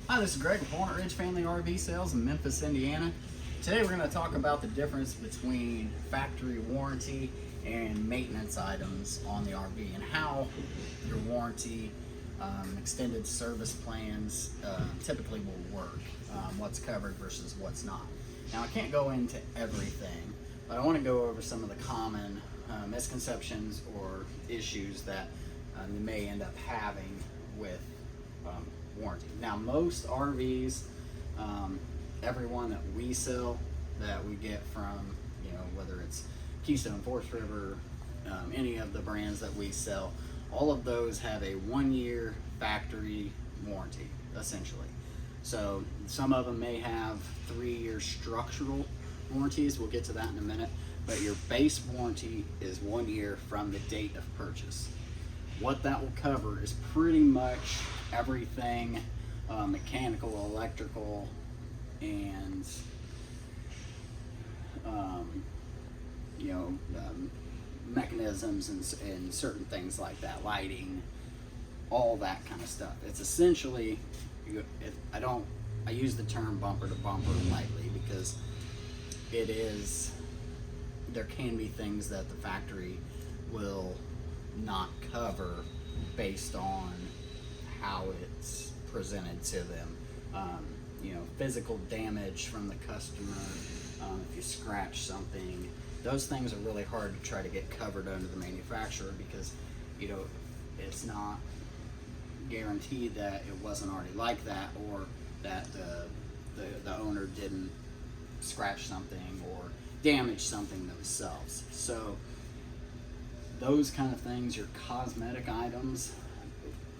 Hi, this is Greg with Walnut Ridge Family RV Sales in Memphis, Indiana. Today we're going to talk about the difference between factory warranty and maintenance items on the RV and how your warranty extended service plans typically will work, what's covered versus what's not. Now I can't go into everything, but I want to go over some of the common misconceptions or issues that you may end up having with warranty. Now most RVs, everyone that we sell, that we get from, whether it's Keystone, Forest River, any of the brands that we sell, all of those have a 1-year factory warranty, essentially. So some of them may have 3-year structural warranties. We'll get to that in a minute, but your base warranty is 1 year from the date of purchase. What that will cover is pretty much everything mechanical, electrical, and mechanisms and certain things like that, lighting, all that kind of stuff. It's essentially, I use the term bumper to bumper lightly because there can be things that the factory will not cover based on how it's presented to them. Physical damage from the customer, if you scratch something, those things are really hard to try to get covered under the manufacturer because it's not guaranteed that it wasn't already like that, or that the owner didn't scratch something or damage something themselves. So those kind of things, your cosmetic items,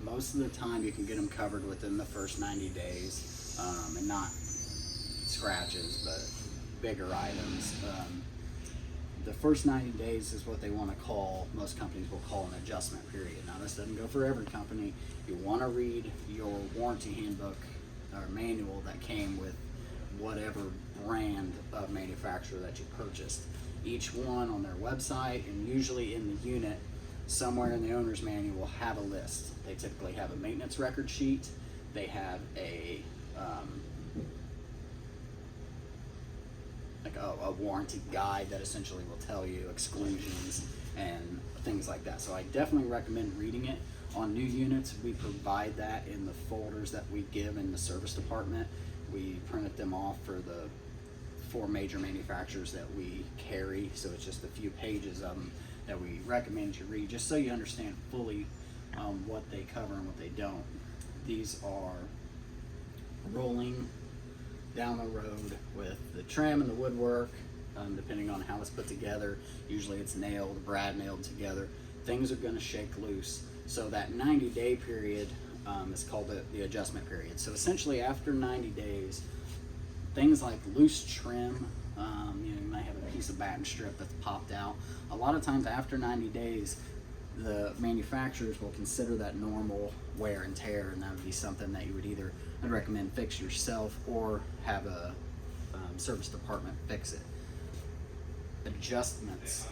most of the time you can get them covered within the first 90 days, and not scratches, but bigger items. The first 90 days is what they want to call, most companies will call an adjustment period. Now this doesn't go for every company. You want to read your warranty handbook or manual that came with whatever brand of manufacturer that you purchased. Each one on their website, and usually in the unit, somewhere in the owner's manual will have a list. They typically have a maintenance record sheet. They have a warranty guide that essentially will tell you exclusions and things like that. So I definitely recommend reading it. On new units, we provide that in the folders that we give in the service department. We printed them off for the 4 major manufacturers that we carry, so it's just a few pages of them that we recommend you read, just so you understand fully what they cover and what they don't. These are rolling down the road with the trim and the woodwork, depending on how it's put together. Usually it's nailed, brad nailed together. Things are going to shake loose. So that 90-day period is called the adjustment period. So essentially after 90 days, things like loose trim, you might have a piece of batten strip that's popped out. A lot of times after 90 days, the manufacturers will consider that normal wear and tear, and that would be something that you would either, I'd recommend, fix yourself or have a service department fix it. Adjustments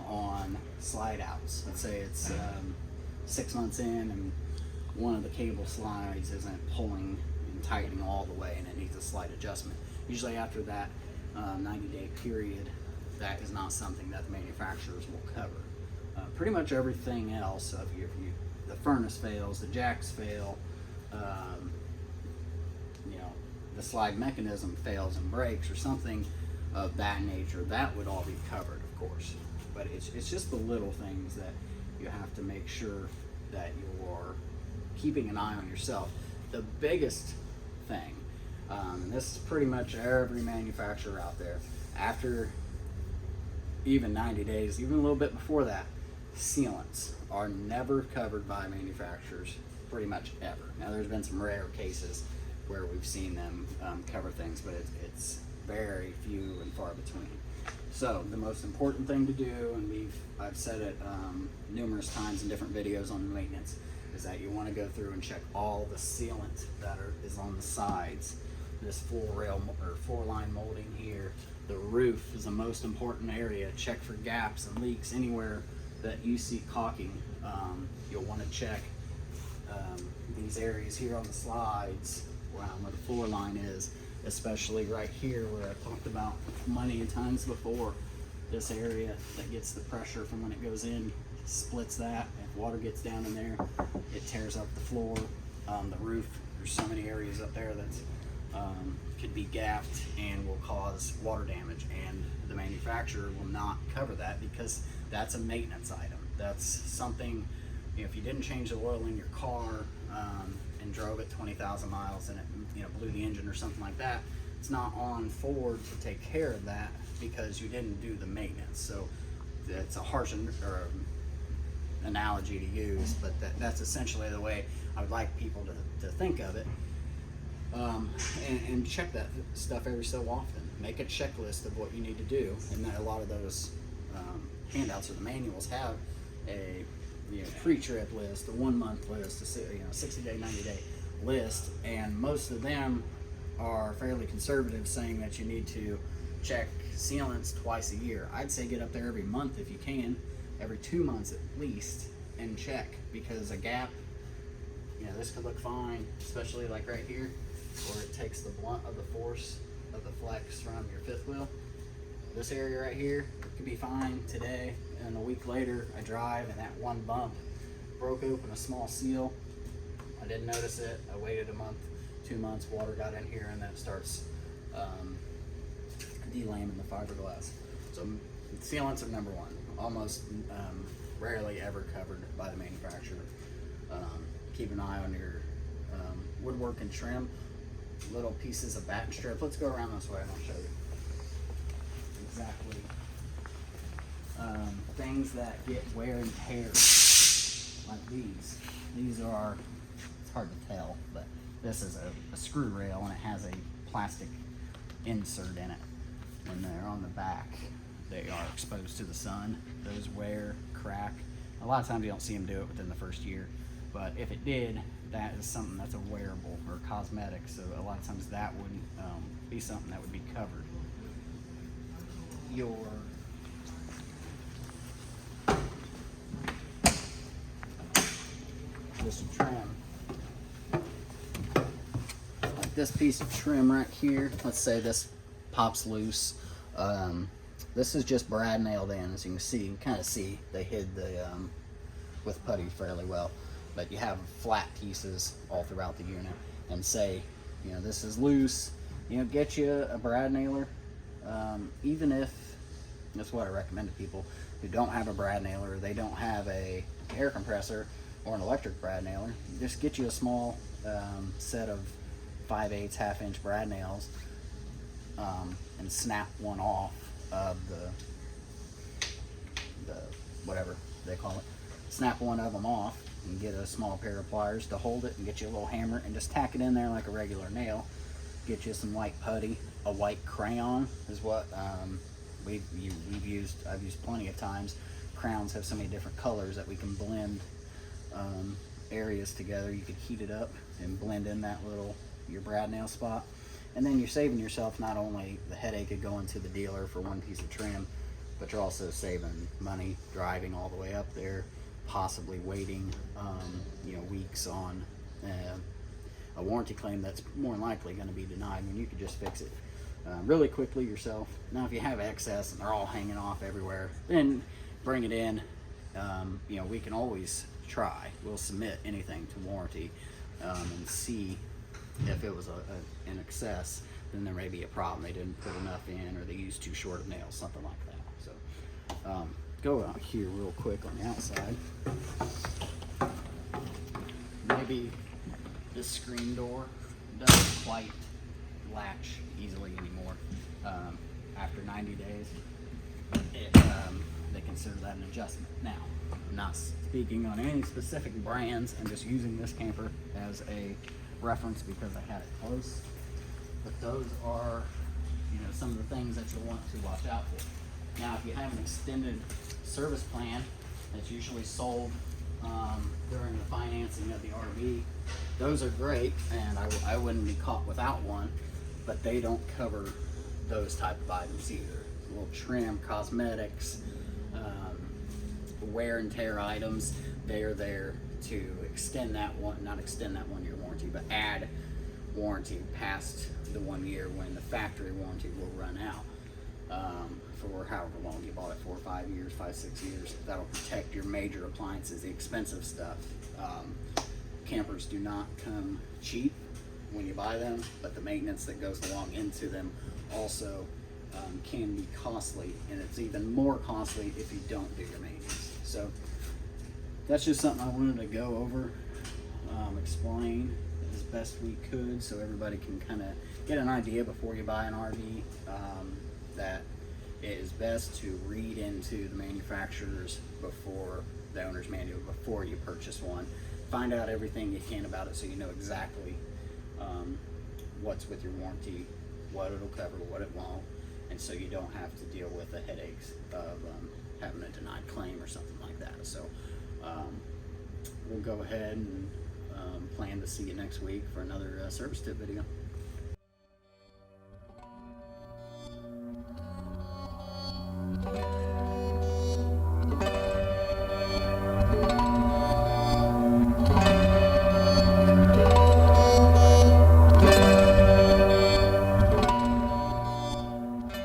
on slide outs. Let's say it's 6 months in and one of the cable slides isn't pulling and tightening all the way and it needs a slight adjustment. Usually after that 90-day period, that is not something that the manufacturers will cover. Pretty much everything else, if the furnace fails, the jacks fail, the slide mechanism fails and breaks or something of that nature, that would all be covered, of course. But it's just the little things that you have to make sure that you're keeping an eye on yourself. The biggest thing, and this is pretty much every manufacturer out there, after even 90 days, even a little bit before that, sealants are never covered by manufacturers, pretty much ever. Now there's been some rare cases where we've seen them cover things, but it's very few and far between. So the most important thing to do, and I've said it numerous times in different videos on maintenance, is that you want to go through and check all the sealant that is on the sides. This 4-line molding here. The roof is the most important area. Check for gaps and leaks anywhere that you see caulking. You'll want to check these areas here on the slides where the floor line is, especially right here where I've talked about many times before. This area that gets the pressure from when it goes in splits that. If water gets down in there, it tears up the floor, the roof. There's so many areas up there that could be gapped and will cause water damage, and the manufacturer will not cover that because that's a maintenance item. That's something, you know, if you didn't change the oil in your car and drove it 20,000 miles and it, you know, blew the engine or something like that, it's not on Ford to take care of that because you didn't do the maintenance. So it's a harsh analogy to use, but that's essentially the way I would like people to think of it. And check that stuff every so often. Make a checklist of what you need to do, and that a lot of those handouts or the manuals have a pre-trip list, a 1 month list, a 60-day, 90-day list, and most of them are fairly conservative, saying that you need to check sealants twice a year. I'd say get up there every month if you can, every 2 months at least, and check, because a gap, this could look fine, especially like right here, where it takes the blunt of the force of the flex from your fifth wheel. This area right here, it could be fine today, and a week later I drive and that one bump broke open a small seal. I didn't notice it. I waited a month, 2 months, water got in here, and then it starts delambing the fiberglass. So sealants are number one, almost rarely ever covered by the manufacturer. Keep an eye on your woodwork and trim, little pieces of batten strip. Let's go around this way and I'll show you exactly things that get wear and tear, like these. These are, it's hard to tell, but this is a screw rail and it has a plastic insert in it. When they're on the back, they are exposed to the sun. Those wear, crack. A lot of times you don't see them do it within the first year, but if it did, that is something that's a wearable or cosmetic, so a lot of times that wouldn't be something that would be covered. Your this trim, like this piece of trim right here, let's say this pops loose. This is just brad nailed in, as you can see. You can kind of see they hid the with putty fairly well, but you have flat pieces all throughout the unit, and say, this is loose, get you a brad nailer. Even if, that's what I recommend to people who don't have a brad nailer, they don't have a air compressor or an electric brad nailer, just get you a small set of 5/8 1/2-inch brad nails, and snap one off of the whatever they call it. Snap one of them off and get a small pair of pliers to hold it, and get you a little hammer and just tack it in there like a regular nail. Get you some white putty. A white crayon is what I've used plenty of times. Crayons have so many different colors that we can blend areas together. You could heat it up and blend in that your brad nail spot, and then you're saving yourself not only the headache of going to the dealer for one piece of trim, but you're also saving money driving all the way up there, possibly waiting weeks on a warranty claim that's more than likely going to be denied when you could just fix it really quickly yourself. Now if you have excess and they're all hanging off everywhere, then bring it in. We can always try. We'll submit anything to warranty and see if it was an excess. Then there may be a problem. They didn't put enough in, or they used too short of nails, something like that. So go out here real quick on the outside. Maybe this screen door doesn't quite latch easily anymore. After 90 days, they consider that an adjustment. Now, I'm not speaking on any specific brands. I'm just using this camper as a reference because I had it close. But those are, some of the things that you'll want to watch out for. Now, if you have an extended service plan that's usually sold during the financing of the RV, those are great, and I wouldn't be caught without one, but they don't cover those type of items either. A little trim, cosmetics, wear and tear items, they are there to extend that one, not extend that 1 year warranty, but add warranty past the 1 year when the factory warranty will run out. For however long you bought it for, 5 years, 5-6 years. That'll protect your major appliances, the expensive stuff. Campers do not come cheap when you buy them, but the maintenance that goes along into them also can be costly, and it's even more costly if you don't do your maintenance. So that's just something I wanted to go over, explain as best we could, so everybody can kind of get an idea before you buy an RV, that it is best to read into the manufacturers before the owner's manual, before you purchase one. Find out everything you can about it so you know exactly what's with your warranty, what it'll cover, what it won't, and so you don't have to deal with the headaches of having a denied claim or something like that. So we'll go ahead and plan to see you next week for another service tip video.